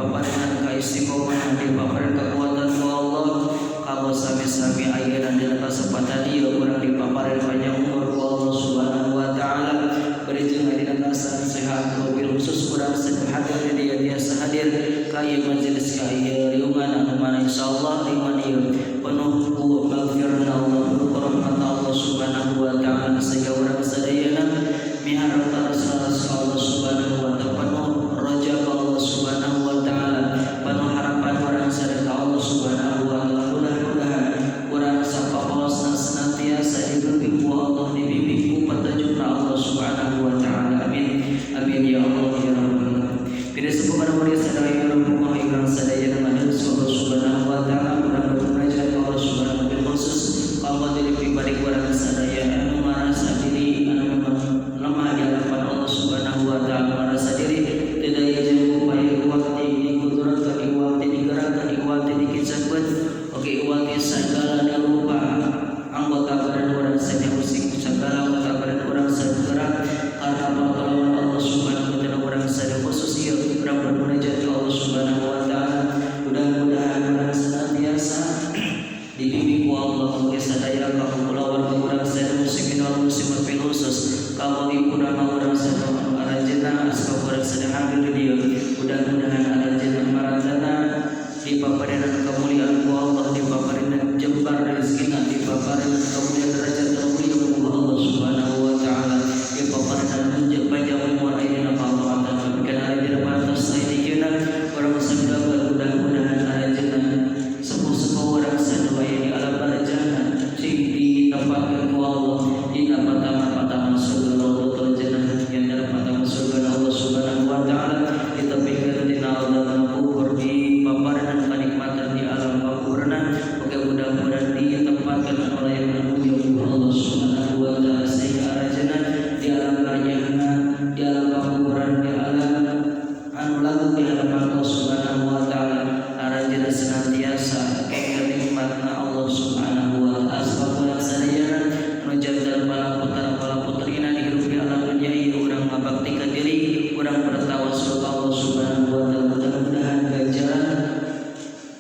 dipaparingan kaistiqomahan, dipaparin kekuatan ku Allah. Kalau sami-sami ayeuna dina kasempatan ieu urang dipaparin panjang umur ku Allah Subhanahu wa taala. Beri jeung dina keadaan sehat, wabil khusus urang sedang hadir di dia biasa hadir ka ieu majelis ka ieu riungan anu mana insyaallah riungan ieu penuh ku maghfirah Allah, penuh rahmat Allah Subhanahu wa taala sehingga urang sadayana miharap tarasa Allah Subhanahu wa taala, penuh raja Allah Subhanahu wa taala, penuh harapan urang sadaya Allah Subhanahu wa taala. Mudah-mudahan urang sapapaosna senantiasa dibimbing ku Allah, dibimbing ku petunjukna Allah Subhanahu wa taala. Amin amin ya Allah ya rabbal alamin. Bila sebuah mulia sadaya urang urang sadaya nama Allah Subhanahu wa taala, urang bermunajat Allah Subhanahu wa khusus Allah diri pribadi urang sadaya anu marasa diri anu lemah di hadapan Allah Subhanahu wa taala, merasa diri tidak jeung upaya waktu dikuduran ka waktu digerakkan waktu dikicapkeun oke waktu segala rupa anggota badan urang sadaya musik segala anggota badan urang sadaya karena pertolongan Allah Subhanahu wa taala urang sadaya khusus ieu urang bermunajat ka Allah Subhanahu wa taala. Mudah-mudahan urang senantiasa dibimbing ku Allah oge sadaya ka kulawarga urang sadaya muslimin wal muslimat fil khusus ka wali-urang urang sadaya aranjeunna asal urang sadaya hadir di dieu. Mudah-mudahan aranjeunna maranjana dipaparenan kemuliaan ku Allah, dipaparenan jembar rezekina, dipaparenan kemuliaan derajat termulia ku Allah Subhanahu wa taala, dipaparenan panjang umur ayeuna papaatan bikin aranjeunna pantos saeutik urang sadaya. Mudah-mudahan aranjeunna sepuh-sepuh urang sadaya di alam barzakh sing ditempatkeun ku Allah di patama-patama surga Raudhatul Jannah yang dalam patama surga Allah Subhanahu wa taala, ditempatkeun dina alam kubur di paparan kenikmatan di alam kuburna. Oke mudah-mudahan ditempatkeun oleh yang mulia Allah Subhanahu wa taala sehingga aranjeunna di alam barzakh, di alam kuburan, di alam anu lagu di hadapan Allah Subhanahu wa taala aranjeunna senantiasa kenging nikmatna Allah Subhanahu wa taala. Asbab urang sadayana nu jadal bala putra-putrina hidup di alam dunia ieu urang ngabaktikeun diri, urang bertawasul ka Allah Subhanahu wa taala. Mudah-mudahan ganjaran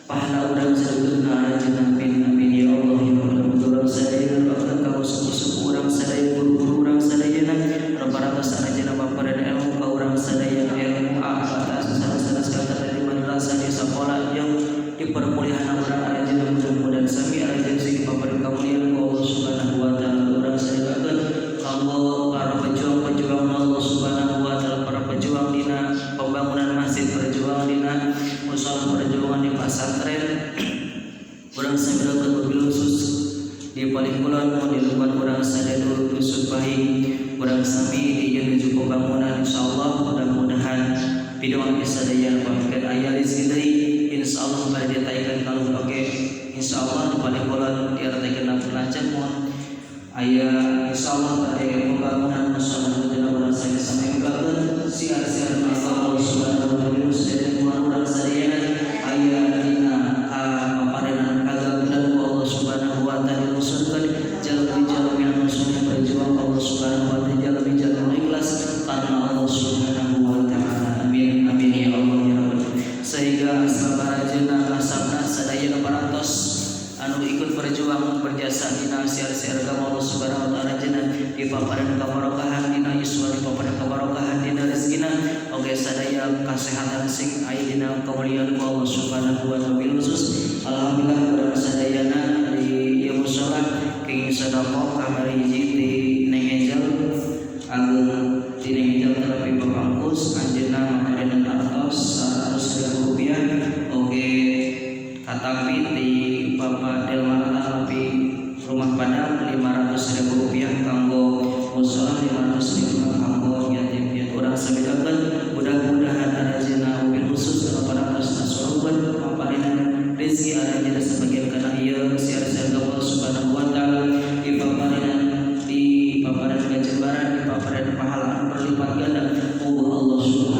pahala urang saeukeutna aranjeunna amin ya Allah ya rabbal urang sadaya bahkan ka sepuh-sepuh urang sadaya, guru-guru urang sadayana rabbaratos aranjeunna paparan ilmu ka urang sadaya, ilmu atas sanes kata dari madrasah di sekolah yang dipermuliakan urang aranjeunna. Mudah-mudahan sami aranjeunna sing paparan kamuliaan ku Allah Subhanahu wa taala. Urang sadayana Allah para pejuang-pejuang Allah Subhanahu wa taala, para pejuang dina pembangunan masjid, perjuangan dina musala, perjuangan di pesantren. Urang sadayana wabil khusus di paling kulon di lingkungan urang sadaya dusun Pahing, urang sami di menuju pembangunan insyaallah. Mudah-mudahan pidoan sadaya pamikeun aya rezeki deui insyaallah bade ditaikeun kalau oke insyaallah di paling kulon diartikeun lancar mun aya insyaallah bade pembangunan musala dina urang sadaya sampai gageun siar-siar Allah Subhanahu wa taala sedaya urang sadaya aya dina paparenan kagagunan ku Allah Subhanahu wa taala nusunkeun jalmi-jalmi anu sunah berjuang Allah Subhanahu wa taala, jalmi-jalmi ikhlas karena Allah Subhanahu wa taala. Amin amin ya Allah ya rabbal sehingga asbab aranjeunna asabna sadaya parantos anu ikut berjuang berjasa dina siar-siar agama Allah Subhanahu wa taala aranjeunna dipapareun kabarokahan dina yuswa, dipapareun kabarokahan dina rezekina oge sadaya kasehatan sing aya dina kamuliaan ku Allah Subhanahu wa taala. Khusus alhamdulillah urang sadayana di ieu musala kenging sedekah kamari hiji di Neng Angel agung di Neng Angel terapi pemangkus anjeunna makarenan artos Rp100.000 oge katapi di Bapak Delmarta tapi rumah padang Rp500.000 kanggo musala, Rp500.000 kanggo yatim piatu. Urang samidakeun mudah-mudahan aranjeunna wabil khusus parantos nasurun paparenan rezeki aranjeunna sebagian kana ieu siar-siar Allah Subhanahu wa taala di paparenan ganjaran, di paparenan pahala berlipat ganda Allah Subhanahu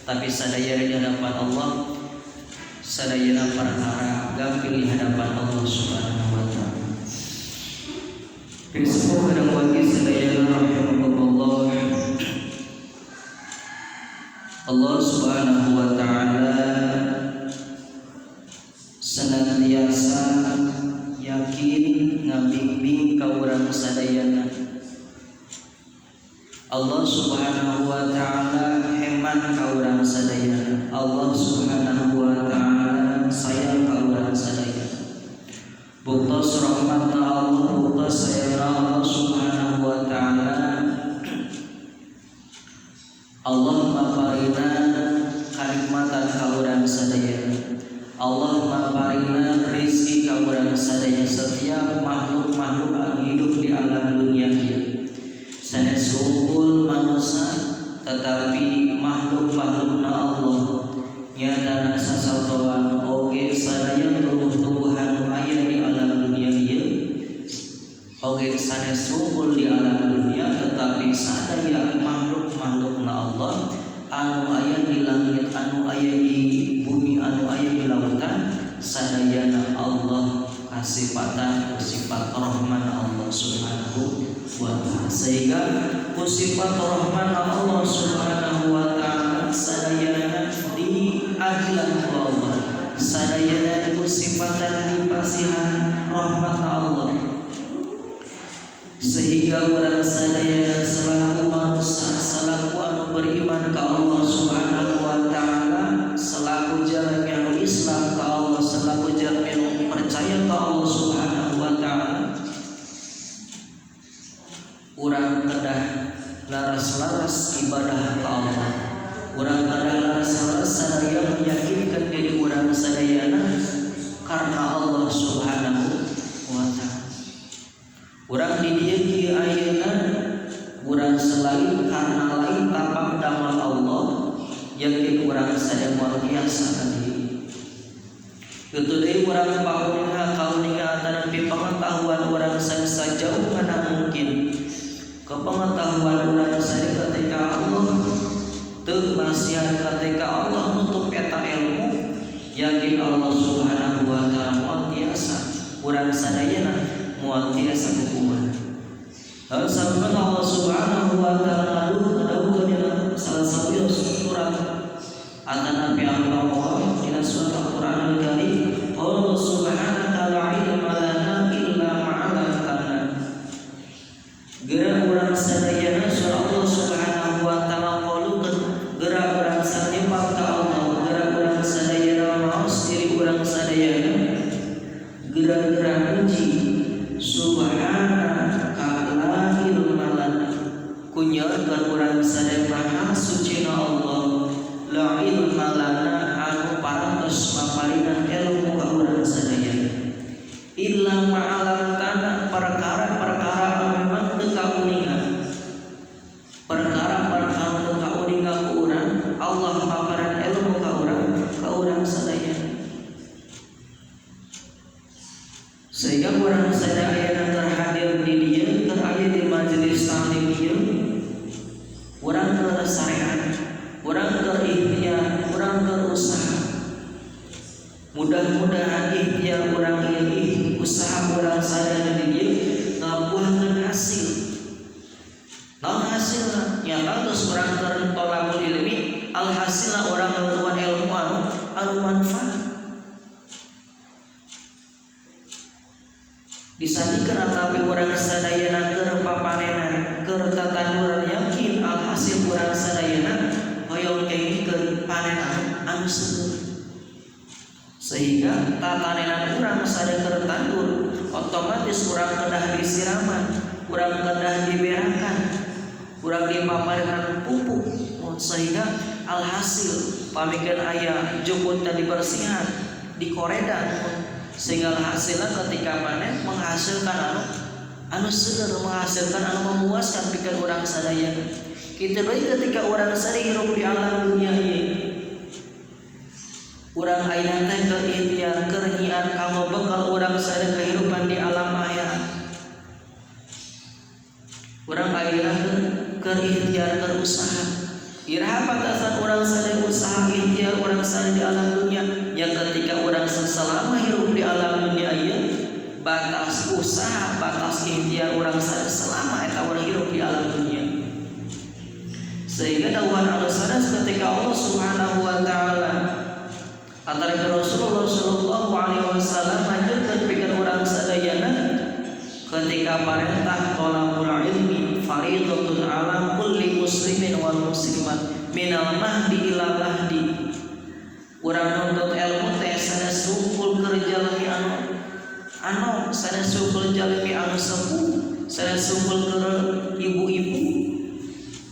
tapi sadayana di hadapan Allah sadayana perkara gampil di hadapan Allah Subhanahu wa taala. Besok kadang bagi sadayana rahimakumullah, Allah Subhanahu wa taala senantiasa yakin ngabimbing ka urang sadayana. Allah Subhanahu wa taala heman ka urang sadayana. Allah Subhanahu wa taala sayang ka urang sadayana. Buktos rahmatna Allah, buktos sayangna Allah Subhanahu wa taala. Allah maparina kanikmatan ka urang sadayana. Allah maparina rezeki ka urang sadayana. Setiap makhluk-makhluk anu hidup di alam dunia ieu sanes unggul manusia, tetapi makhluk-makhlukna Allah nyatana sasatoan oge sadaya tumbuh-tumbuhan aya di alam dunia ieu oge sanes unggul di alam dunia, tetapi sadaya makhluk-makhlukna Allah anu aya di langit, anu aya di bumi, anu aya di lautan, sadayana Allah kasifatan sifat rahman Allah Subhanahu wa ta'ala. Sehingga sifat rahman Allah Subhanahu wa ta'ala sadayana diadilan ku Allah, sadayana sifatan dipasihan rahmat Allah. Sehingga urang sadayana selaku manusia, selaku anu beriman ka Allah Subhanahu wa ta'ala, selaku jalmi anu Islam ka Allah, selaku jalmi anu percaya ka Allah Subhanahu wa ta'ala, urang kedah laras-laras ibadah ka Allah. Urang kedah laras-laras sadaya meyakinkan diri urang sadayana karena Allah Subhanahu wa ta'ala. Urang di dieu kieu ayeuna urang selain karena lain tapak damel Allah, yakin urang sadaya moal biasa ka dieu. Kitu deui urang pauninga kauninga tanapi pengetahuan urang sajauh mana mungkin kepengetahuan urang sadaya ketika Allah teu masihan ketika Allah nutup eta ilmu, yakin Allah Subhanahu wa ta'ala moal tiasa urang sadayana moal tiasa hukuman. Sabana Allah Subhanahu wa ta'ala dawuh salah satu surat An-Nabi Allah dina surat Al-Qur'an Al-Karim, Allah Subhanahu la ilma lana illa ma'allamtana. Geura urang sadayana surah Allah Subhanahu wa ta'ala qalukeun geura urang sanimpal ka Allah, geura urang sadayana maos diri urang sadayana geura-geura puji subhana la ilma lana kunyakeun urang sadayana sucina Allah la ilma lana anu parantos maparinan ilmu ka urang sadayana illa ma'alamtana perkara-perkara anu memang teu kauningan, perkara-perkara teu kauningan ku urang Allah maparan ilmu ka urang sadayana. Sehingga urang sadayana terhadir di dieu, keur aya di majelis taklim ieu, urang keur sarean, urang keur ikhtiar, urang keur usaha. Mudah-mudahan ikhtiar urang ieu, usaha urang sadayana di dieu ngabuahkeun hasil. Naon hasilna? Nyata geus urang keur thalabul ilmi, alhasilna urang ngaluan ilmu anu manfaat. Disandingkeun atapi urang sadayana keur papanenan, keur tatanduran, yakin alhasil urang sadayana hoyong kengikeun panen anu seueur. Sehingga tatanenan urang sadaya keur tandur, otomatis urang kedah disiraman, urang kedah diberakan, urang dipaparenan pupuk, sehingga alhasil pamikeun aya jukut dan dibersihan, dikoredan, sehingga hasilnya ketika panen menghasilkan anu seueur, menghasilkan anu memuaskan pikeun urang sadayana. Kitu bae ketika urang sadaya hirup di alam dunia ieu, urang ayeuna teh keur ikhtiar keur nyiar kanggo bekal urang sadaya kehidupan di alam akhirat. Urang ayeuna keur ikhtiar keur usaha Iraha batasan orang sadaya usaha ikhtiar orang sadaya di alam dunia. Yang ketika orang selama hidup di alam dunia ieu batas usaha, batas ikhtiar orang sadaya selama eta orang hidup di alam dunia. Sehingga dawuhan alasan ketika Allah Subhanahu wa taala antara Rasulullah sallallahu alaihi wasallam lanjutkan pikeun orang sadayana ketika perintah thalabul ilmi fardhatun ala kulli muslimin wal muslimat minal mahdi ila lahdi. Urang nuntut ilmu teh sanes sungkul keur jalmi anu sanes sungkul jalmi anu sepuh, sanes sungkul keur ibu-ibu,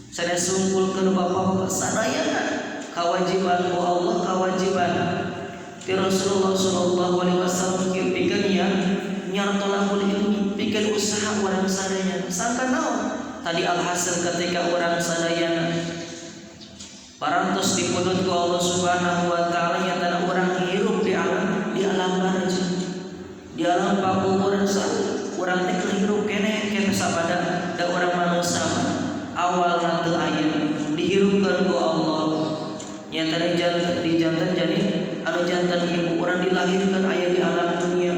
sanes sungkul keur bapak-bapak sadayana. Kewajiban ku Allah, kewajiban ti Rasulullah sallallahu alaihi wasallam pikeun nyartolakul ilmi, pikeun usaha urang sadayana. Sangka naon? Tadi alhasil ketika urang sadayana parantos dipundhut ku Allah Subhanahu wa taala nyatana urang hirup di alam barja. Di alam pakuburan urang teh hirup keneh sabada da urang manusia awalna teu aya dihirupkeun ku Allah. Nyatana di jantan jadi anu jantan ibu urang dilahirkeun aya di alam dunia.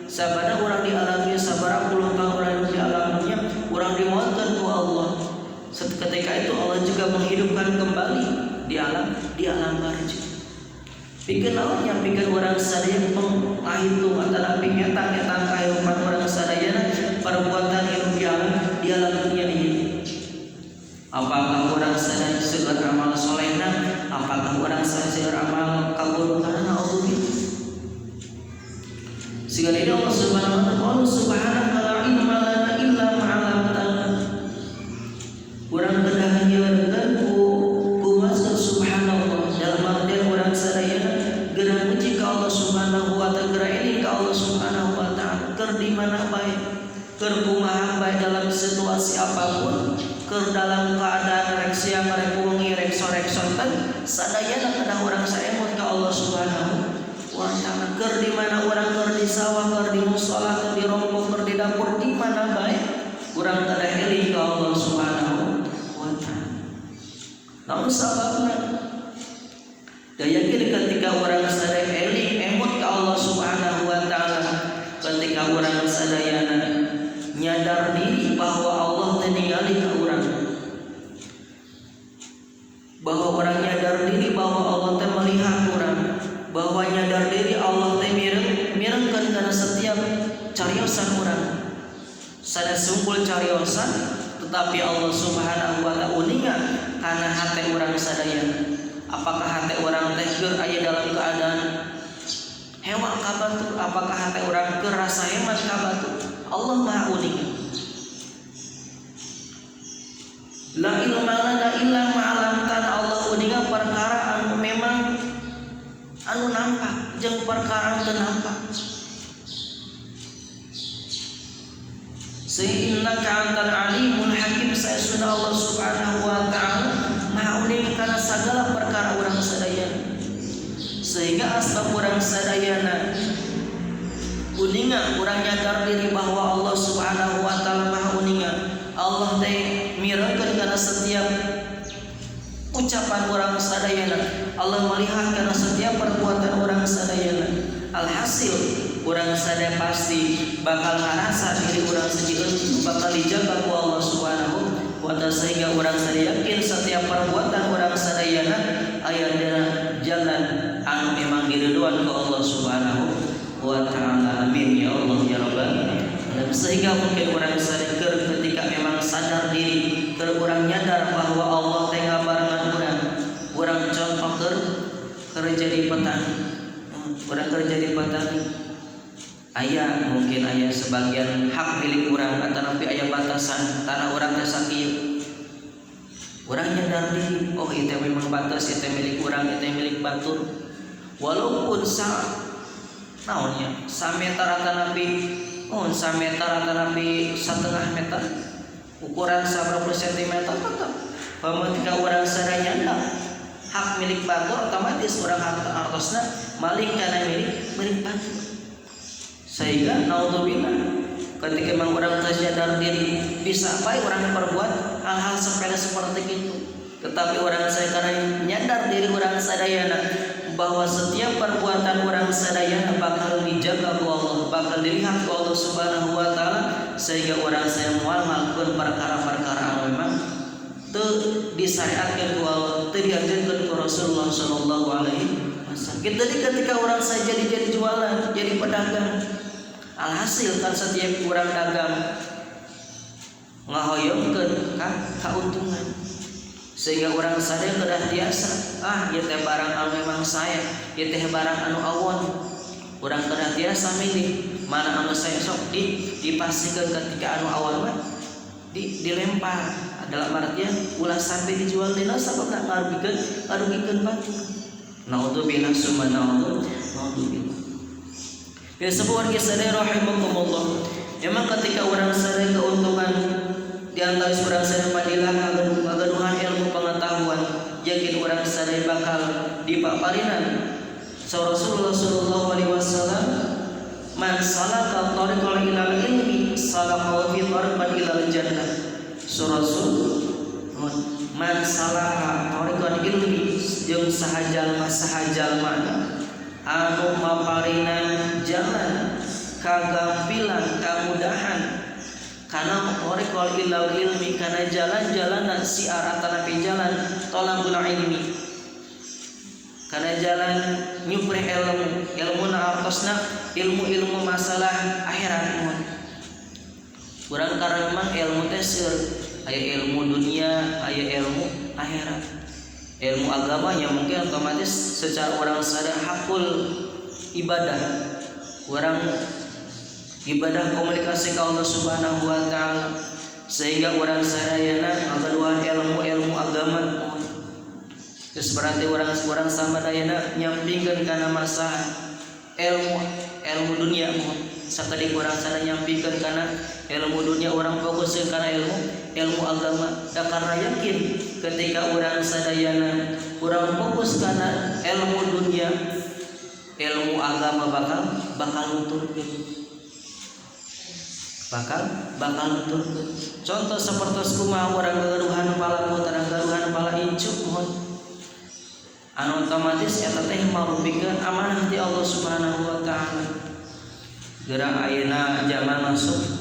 Sabada urang di alam dunia sabaraha puluh tahun urang di alam dunia urang dimontkeun ku Allah. Ketika itu Allah juga menghidupkan kembali di alam barja. Pikeun naon yang pikeun urang sadaya penghitung antara pingetang-etang kahirupan urang sadayana perbuatan hirup di alam dunia ini. Apakah orang sadaya seueur amal solehna? Apakah orang sadaya seueur amal kaburukan? Allah gitu. Sehingga ini Allah Subhanahu wa Subhanahu la ilma lana illa ma 'allamtana. Urang kedah nyeureun ku Masya Subhanallah dalam artian urang sadaya geura muji ka Allah Subhanahu wa taala, geura eling ka Allah Subhanahu wa taala keur di mana bae, keur kumaha bae dalam situasi apapun. Keur dalam keadaan rek siang rek wengi rek sore sonten sadayana kedah urang saemut ka Allah Subhanahu wa taala. Keur di mana urang keur di sawah, keur di mushola, keur di rompong, keur di dapur, di mana bae urang kedah eling ka Allah Subhanahu wa taala. Namun sababna dayakeun ketika urang sadaya eling emut ka Allah Subhanahu wa taala, ketika urang sadayana nyadar diri bahwa Allah teh ningali ka urang, bahwa orang nyadar diri bahwa Allah teh melihat urang, bahwa nyadar diri Allah teh mirengkeun kana setiap cariosan urang. Sanes sungkul cariosan tetapi Allah Subhanahu wa taala uningan kana hate urang sadaya. Apakah hate urang teh keur aya dalam keadaan hewan ka batu? Apakah hate urang keur rasa hemat ka batu? Allah Maha unik. La ilma lana illa ma 'allamtana. Allah uningan perkara anu memang anu nampak jeung perkara anu teu nampak. Innaka antal alimul hakim. Saesuna Allah Subhanahu wa taala Maha unik kana sagala perkara urang sadayana. Sehingga asbab urang sadayana uningan urang nyadar diri bahwa Allah Subhanahu wa taala Maha uningan. Allah teh mirengkeun kana setiap ucapan urang sadayana. Allah melihat kana setiap perbuatan urang sadayana. Alhasil urang sadaya pasti bakal ngarasa diri urang sajieun bakal dijaga ku Allah Subhanahu wa taala. Sehingga urang sadaya yakin setiap perbuatan urang sadayana aya dina jalan anu memang diridhoan ku Allah Subhanahu wa ta'ala. Amin ya Allah ya rabbal alamin. Sehingga mungkin orang sadar ketika memang sadar diri, keur urang nyadar bahwa Allah teh ngabarengan urang contoh keur jadi petani. Urang keur jadi petani aya mungkin aya sebagian hak milik urang atanapi aya batasan tanah urang teh sakieu. Urang nyadar diri, oh itu memang batas, itu milik urang, itu milik batur. Walaupun naonnya sameter atanapi sameter atanapi 1/2 meter ukuran 100 cm tetap ketika orang sadayana hak milik batur otomatis orang hartosna maling kana milik batur. Sehingga naudzubillah ketika memang orang sadar diri bisa baik orang perbuat hal-hal sepele seperti itu. Tetapi orang sadaya nyadar diri orang sadayana bahwa setiap perbuatan orang sadayana bakal dijaga ku Allah, bakal dilihat ku Allah Subhanahu wa taala, sehingga orang saya moal melakukan perkara-perkara anu memang teu disyariatkeun ku Allah, teu dianjeurkeun ku Rasulullah sallallahu alaihi wasallam. Jadi ketika orang saya jadi jualan, jadi pedagang, alhasil kan setiap orang dagang ngahoyongkeun kauntungan, sehingga orang sadaya kedah biasa ieu teh barang anu memang saya, ieu teh barang anu awon. Urang kedah biasa milih mana anu saya sok dipasikeun ketika anu awon mah dilempar. Dalam artian ulah sampai dijual dina sabab nak ngarugikeun batu. Naudzubillah summa naudzubillah. Ya sebuah kisah rahimakumullah. Memang ketika orang sadaya keuntungan di antara orang sadaya padilah kagaduhan ilmu pengetahuan, yakin orang sadaya bakal dipaparinan. Rasulullah sallallahu alaihi wasallam, man salaka tariqan ilal ilmi salaka fi tariqan ilal jannah. Rasul man salaka tariqan ilmi jeung sahajalma anu maparinan jalan kagampilan kamudahan kana tariqal ilal ilmi, kana jalan-jalanan siar atanapi jalan tolabul ilmi, kana jalan nyuprih ilmu na artosna ilmu masalah akhirat. Urang karena memang ilmu teh aya ilmu dunia, aya ilmu akhirat. Ilmu agamanya mungkin otomatis secara orang sadar hakul ibadah. Orang ibadah komunikasi ke Allah Subhanahu wa taala, sehingga orang sadayana ngaduan ilmu agama. Terus berarti orang sama dayana nyampingkeun kana masalah ilmu dunia. Sakadi orang sadaya nyampingkeun kana ilmu dunia, orang fokuskeun kana ilmu agama. Da karena yakin ketika orang sadayana orang fokus kana ilmu dunia, ilmu agama bakal nuturkeun. Bakal nuturkeun. Contoh seperti kumaha urang garuhan pala putra, garuhan pala incuk mohon. Anu otomatis eta teh marupikeun amanah di Allah Subhanahu wa taala. Geura ayeuna zaman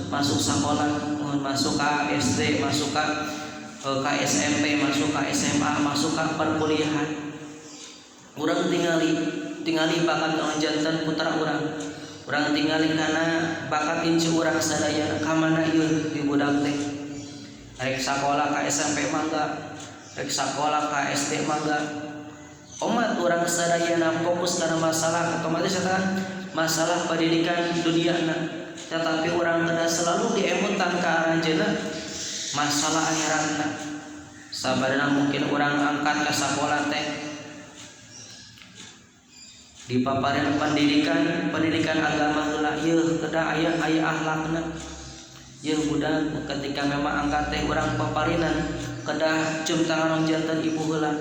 masuk sekolah, mohon masuk ka SD, masuk ka SMP, masuk ka SMA, masuk ka perkuliahan. Urang tingali bakat anu janten putra urang. Urang tingali kana bakat incu urang sadaya ka mana ieu di budak teh. Rek sakola ka SMP mangga, rek sakola ka SD mangga. Umat urang sadayana fokus kana masalah otomatis eta masalah pendidikan duniana, tetapi orang kena selalu diemutan ke arah jeuna masalah akhiratna. Sabarna mungkin orang angkat ke sekolah teh dipaparin pendidikan agama heula, yeuh kedah aya akhlakna. Yeuh budak ketika memang angkat teh urang paparinan kedah cium tangan janten ibu heula,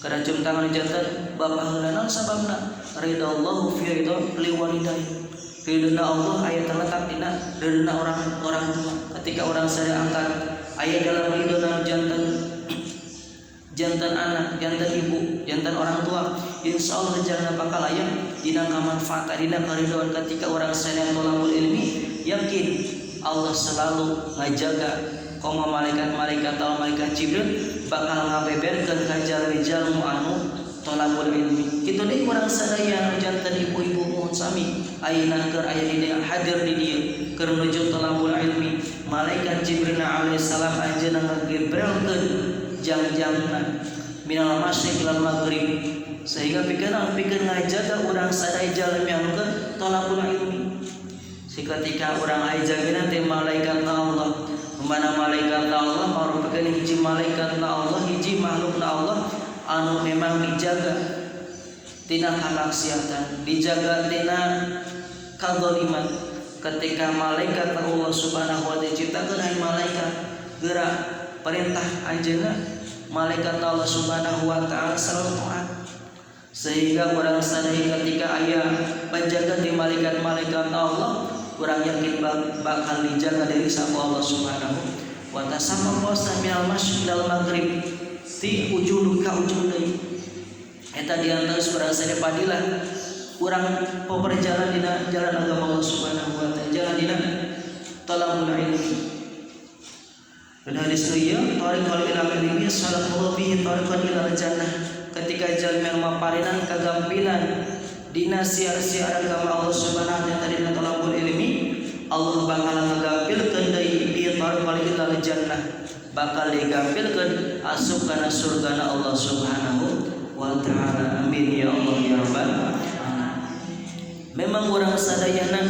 kedah cium tangan janten bapak heula. Naon sababna? Ridallahu fi ridha liwalidayhi. Ridha Allah aya terletak dina ridha orang tua. Ketika orang sadaya angkat aya dalam ridha jantan anak, jantan ibu, jantan orang tua, insyaallah jangan bakal aya dina kamanfaat, dina karidhoan. Ketika orang sadaya tolabul ilmi, yakin Allah selalu ngajaga koma malaikat Jibril bakal ngabeberkeun ka jalmi-jalmu anu tolabul ilmi. Kitu deui urang sadaya janten ibu-ibu mohon sami ayeuna keur aya di dieu, hadir di dieu keur nuju tolabul ilmi. Malaikat Jibril alaihi salam anjeunna ngagebrelkeun jam-jamna minal masyriq ilal maghrib, sehingga pikeun ngajaga urang sadaya jalmi anu keur tolabul ilmi. Ketika urang aya jaminan teh malaikatna Allah, mana malaikatna Allah marupikeun hiji malaikatna Allah, hiji makhlukna Allah anu memang dijaga tina kamaksiatan, dijaga tina kadzaliman. Ketika malaikat Allah Subhanahu wa taala ciptakeun ai malaikat geura perintah anjeunna, malaikat Allah Subhanahu wa taala selalu taat. Sehingga urang sadaya ketika aya penjaga di malaikat Allah, urang yakin bakal dijaga dari sama Allah Subhanahu wa taala. Sama puasa minal masyriq ilal maghrib, ti ujung ka ujung deui. Eta diantos urang sadaya padilah urang peperjalanan dina jalan agama Allah Subhanahu wa taala, jalan dina talabul ilmi. Dan hadis ieu tariqul ilmi sallallahu bihi tariqan ila jannah. Ketika jalma maparinan kagampilan dina siar-siar agama Allah Subhanahu wa taala dina talabul ilmi, Allah bakal ngagampilkeun deui bi tariqul ila jannah. Bakal digampilkeun asup kana surgana Allah Subhanahu wa ta'ala. Amin ya Allah ya rabbal alamin. Memang urang sadayana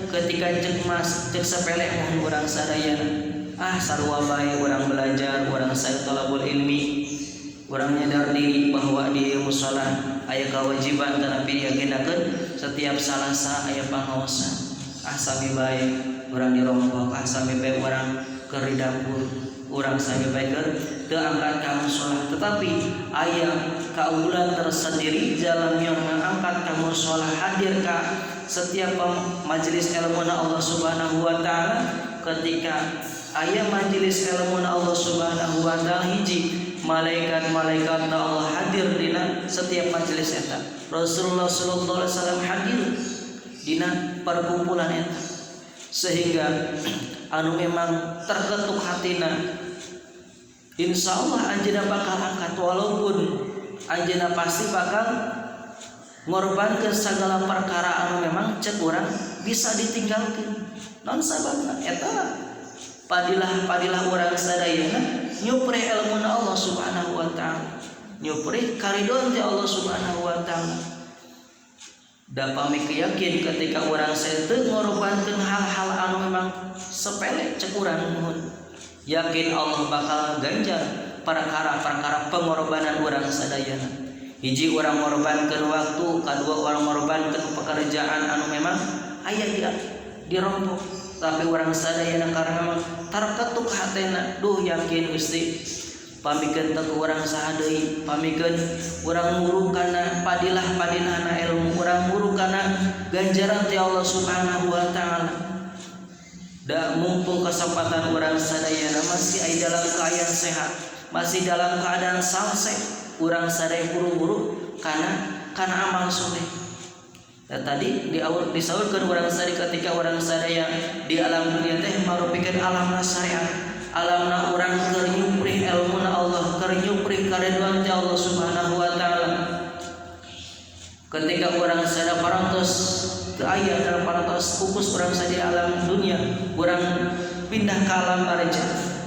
ketika cek sepele mohon urang sadayana sarua bae urang belajar, urang sae talabul ilmi, urang nyadar diri bahwa di musala aya kewajiban kana piyagenakeun setiap salasa aya pangaosan. Sami bae urang di rombok, sami bae urang keur di dapur, urang sami bae keur teu angkat ka musala, tetapi aya kaunggulan tersendiri jalan yang mengangkat ka musala, hadir ka setiap majelis ilmu Allah Subhanahu wa taala. Ketika aya majelis ilmu Allah Subhanahu wa taala, hiji malaikat-malaikat Allah hadir dina setiap majelis eta. Rasulullah sallallahu alaihi wasallam hadir dina perkumpulan eta, sehingga anu memang terketuk hatina insyaallah anjeunna bakal angkat, walaupun anjeunna pasti bakal ngorbankeun segala perkara anu memang cek urang bisa ditinggalkeun. Naon sababna? Eta padilah urang sadayana nyupri ilmuna Allah Subhanahu wa taala, nyupri karidon ti Allah Subhanahu wa taala. Da pami yakin ketika urang saya teu ngorbankeun hal-hal anu memang sepele cek urang mohon, yakin Allah bakal ganjar perkara-perkara pengorbanan urang sadayana. Hiji urang ngorbankeun waktu, kadua urang ngorbankeun pekerjaan anu memang aya di rombok, tapi urang sadayana karena memang terketuk hatena, duh yakin Gusti pamikeun teu urang saha deui, pamikeun urang nguru kana padilah-padilahna ilmu, urang nguru kana ganjaran ti Allah Subhanahu wa taala. Da mumpung kesempatan urang sadayana masih aya dalam keadaan sehat, masih dalam keadaan saleh, urang sadaya buru-buru kana amal soleh. Dan tadi disaurkeun urang sadaya ketika urang sadaya di alam dunia teh marupikeun alamna syariat, alamna urang keur nyupri ilmuna Allah, keur nyupri karidwan ti Allah Subhanahu wa taala. Ketika urang sadaya parantos teu aya dalam parantos fokus urang sadaya alam dunia, urang pindah ka alam barja,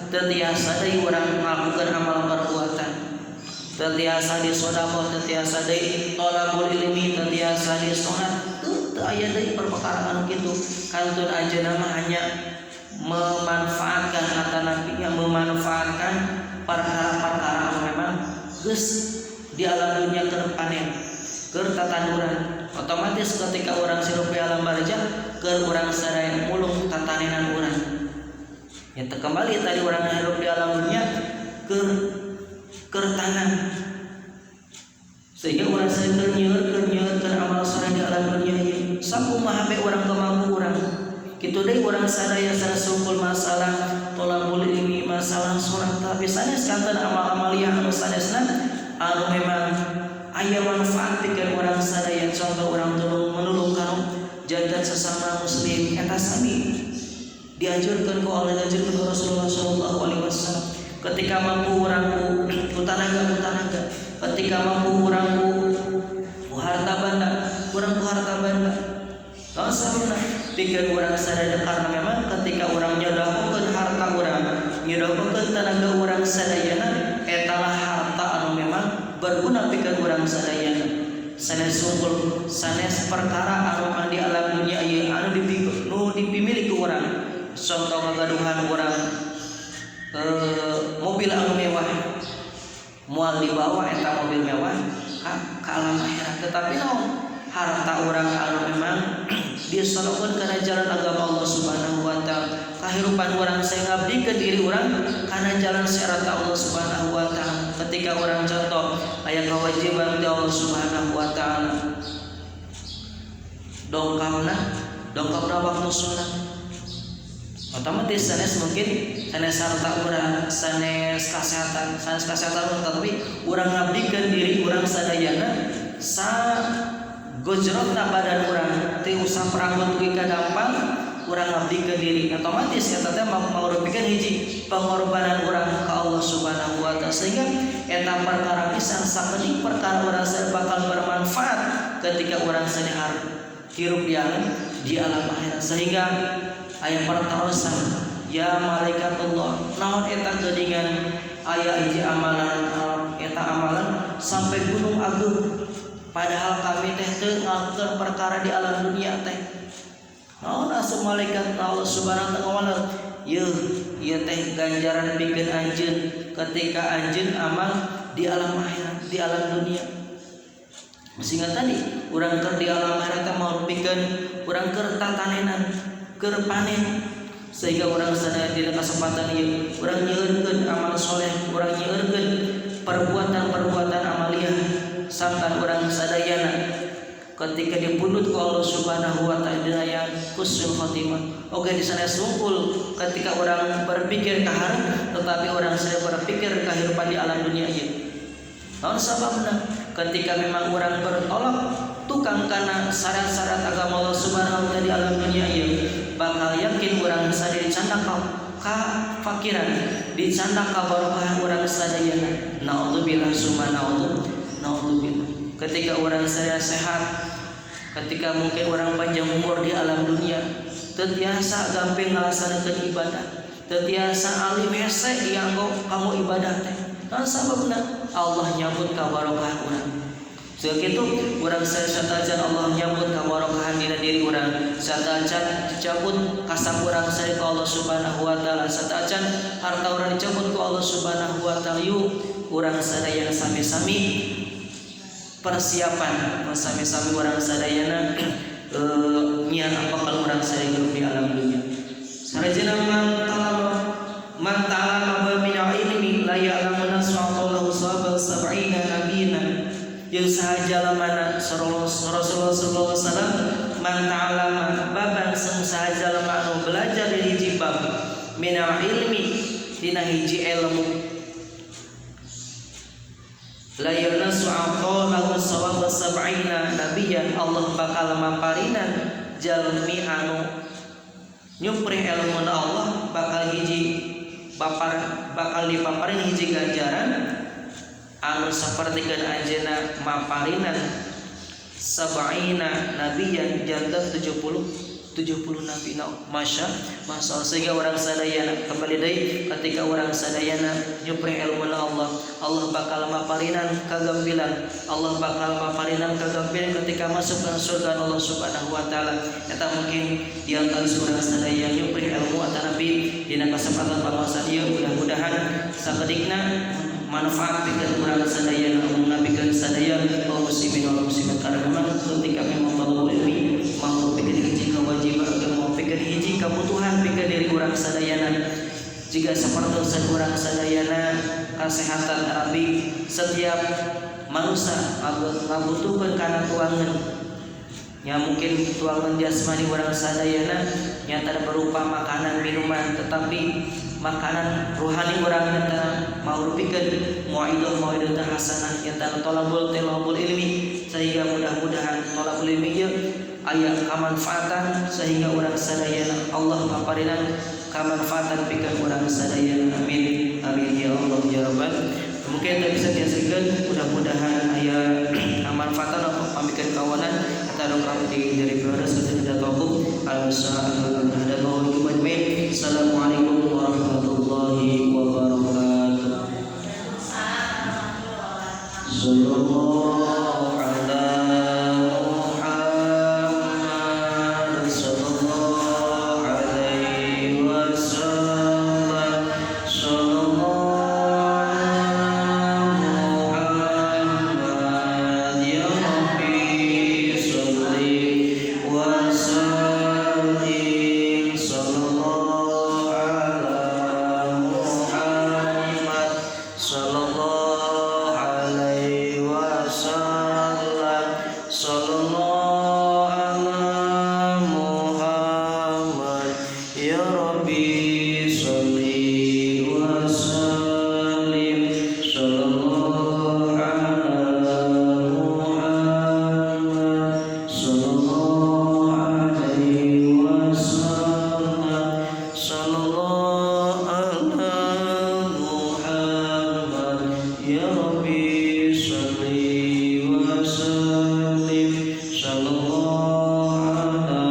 teu tiasa deui urang ngalakukeun amal perbuatan, teu tiasa di sedekah, teu tiasa deui thalabul ilmi, teu tiasa di salat, teu aya deui perkara kitu. Kantun anjeunna mah hanya memanfaatkan kata nabinya, memanfaatkan perkara-perkara anu memang geus di alam dunia keur panen, keur tatanduran. Otomatis ketika urang sirup di alam barja keur urang sadaya mulung tatanenan urang. Ya kembali tadi urang hirup di alam dunia keur tanam, sehingga urang sadaya keur nyeueurkeun amal soleh di alam dunia ieu. Sakumaha be urang kemampu urang. Kitu deui urang sadaya sarasungkul masalah thalabul ilmi, masalah salat, tapi sanes kanten amal-amaliyah anu sanesna anu memang aya manfaat pikeun urang sadaya. Contoh urang menolong kana jantan sesama muslim, eta sami dianjurkeun ku Allah, dianjurkeun ku Rasulullah sallallahu alaihi wasallam. Ketika mampu urang ku tanaga, ketika mampu urang ku harta banda, urang ku harta banda. Tahu sabuna pikeun urang sadaya karena memang ketika urang nyodakokeun harta urang, nyodakokeun tenaga urang sadayana, etalah harta anu memang berguna pikeun urang sadayana. Sanes sungkul, sanes perkara anu di alam dunia ieu anu dipimiliki urang. Contoh ngagaduhan urang mobil anu mewah, moal dibawa eta mobil mewah ka alam akhirat, tetapi harta urang anu memang disolokeun kana jalan agama Allah Subhanahu wa taala. Kahirupan urang saya ngabdikeun diri urang kana jalan syarat Allah Subhanahu wa taala. Ketika urang contoh aya kewajiban ti Allah Subhanahu wa taala, dongkapna waktu salat, Otomatis sanes mungkin sanes harta urang, sanes kesehatan tapi urang ngabdikeun diri urang sadayana sa gojrotna badan urang teu usah peranggot dugi kadampang urang ngabdikeun diri, otomatis eta teh mangrupakeun hiji pengorbanan urang ka Allah Subhanahu wa taala, sehingga eta perkara pisan saeutik perkara urang sadaya bakal bermanfaat ketika urang sadaya hirup di alam akhirat. Sehingga aya pertarosan ya malaikatullah naon eta geuningan aya hiji amalan eta amalan sampai gunung agung, padahal kami teh teu ngalakukeun perkara di alam dunia teh. Naon asup malaikat Allah Subhanahu wa taala ieu teh ganjaran pikeun anjeun ketika anjeun amal di alam akhirat, di alam dunia. Sehingga tadi urang keur di alam akhirat teh mau pikeun urang keur tatanenan, keur panen, sehingga urang sadaya dina kesempatan ieu urang nyeureunkeun amal soleh, urang nyeureunkeun perbuatan-perbuatan amaliyah sampai urang sadayana ketika dipundut ku Allah Subhanahu wa taala dina yang husnul khotimah. Oke di sana sungkul ketika orang berpikir ka hareup tetapi orang saya berpikir kehidupan di alam dunia ieu. Naon sababna? Ketika memang orang bertolak tukang kana syarat-syarat agama Allah Subhanahu wa taala di alam dunia ieu, bakal yakin urang sadaya dicandak ka fakiran, dicandak ka barokah urang sadayana. Naudzubillah summa naudzubillah. Ketika orang sadaya sehat, ketika mungkin orang panjang umur di alam dunia, tetiasa gampang ngalaksanakeun ibadah, tetiasa alim hese dianggo kamu ibadah teh. Kan sababna Allah nyambut ka barokah urang. Sakitu urang satajan Allah nyambut ka barokahan dina diri urang, satajan dicabut kasab urang sadaya ka Allah Subhanahu wa taala, satajan harta urang dicabut ku Allah Subhanahu wa taala, urang sadaya sami-sami persiapan sami-sami orang sadayana nyian apa kalau orang sadaya hidup di alam dunia. Sarajana man ta'allama min ilmi la ya'lamu nas'allahu sab'ina nabiyina yang sahaja lamana Rasulullah sallallahu alaihi wasallam man ta'allama baban sahaja lamana belajar dari hiji bab min ilmi dina hiji ilmu la yanasu aqalahu sawab sab'ina nabiyan Allah bakal mamparinan jalmi anu nyupri ilmu Allah bakal dipaparin hiji ganjaran anu sapertikeun anjeunna maparinan sab'ina nabiyan jantan 70 nabi. Masya Allah. Sehingga orang sadayana kembali deui ketika orang sadayana nyupri ilmu Allah, Allah bakal maparinan kagambilan, Allah bakal maparinan kagambilan ketika masuk ke surga Allah Subhanahu wa taala. Eta mungkin yang kali surang sadaya nyupri ilmu atau nabi dina kesempatan panguasa ieu, mudah-mudahan sakedikna manfaat pikeun urang sadaya nu ngabikeun sadaya kaum muslimin wal muslimat karena memang ketika memang talabul ilmi mau pikeun hiji kewajiban mau pikeun hiji kebutuhan pikeun diri urang sadayana jika sapertosan urang sadayana kesehatan Arabi setiap manusia ngabutuhkeun kana tuangan nya mungkin tuangan jasmani urang sadayana nyata berupa makanan minuman, tetapi makanan rohani urang nyata maurupikeun muaidah hasanah nyata talabul ilmi, sehingga mudah-mudahan talabul ilmi ieu aya kamanfaatan sehingga urang sadayana Allah maparinan kamanfaatan pikeun urang sadayana. Amin amin ya Allah ya rabbal. Mungkin tak bisa dihasilkan, mudah-mudahan aya kamanfaatan atau pamikeun kawanan atau dongkap di dari keluarga sudah tauquf al-musa'al hadallahu ajmain. Assalamualaikum warahmatullahi wabarakatuh. Sallallahu ala Muhammad sallallahu alaihi wasallam sallallahu Ya Rabbi Ya Rabbi salli wa sallim sallallahu ala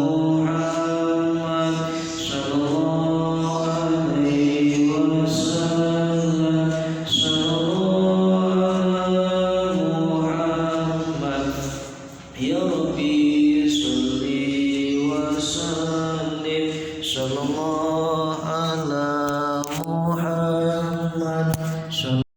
Muhammad sallallahu alaihi wasallam sallallahu ala Muhammad. Ya Rabbi salli wa sallim sallallahu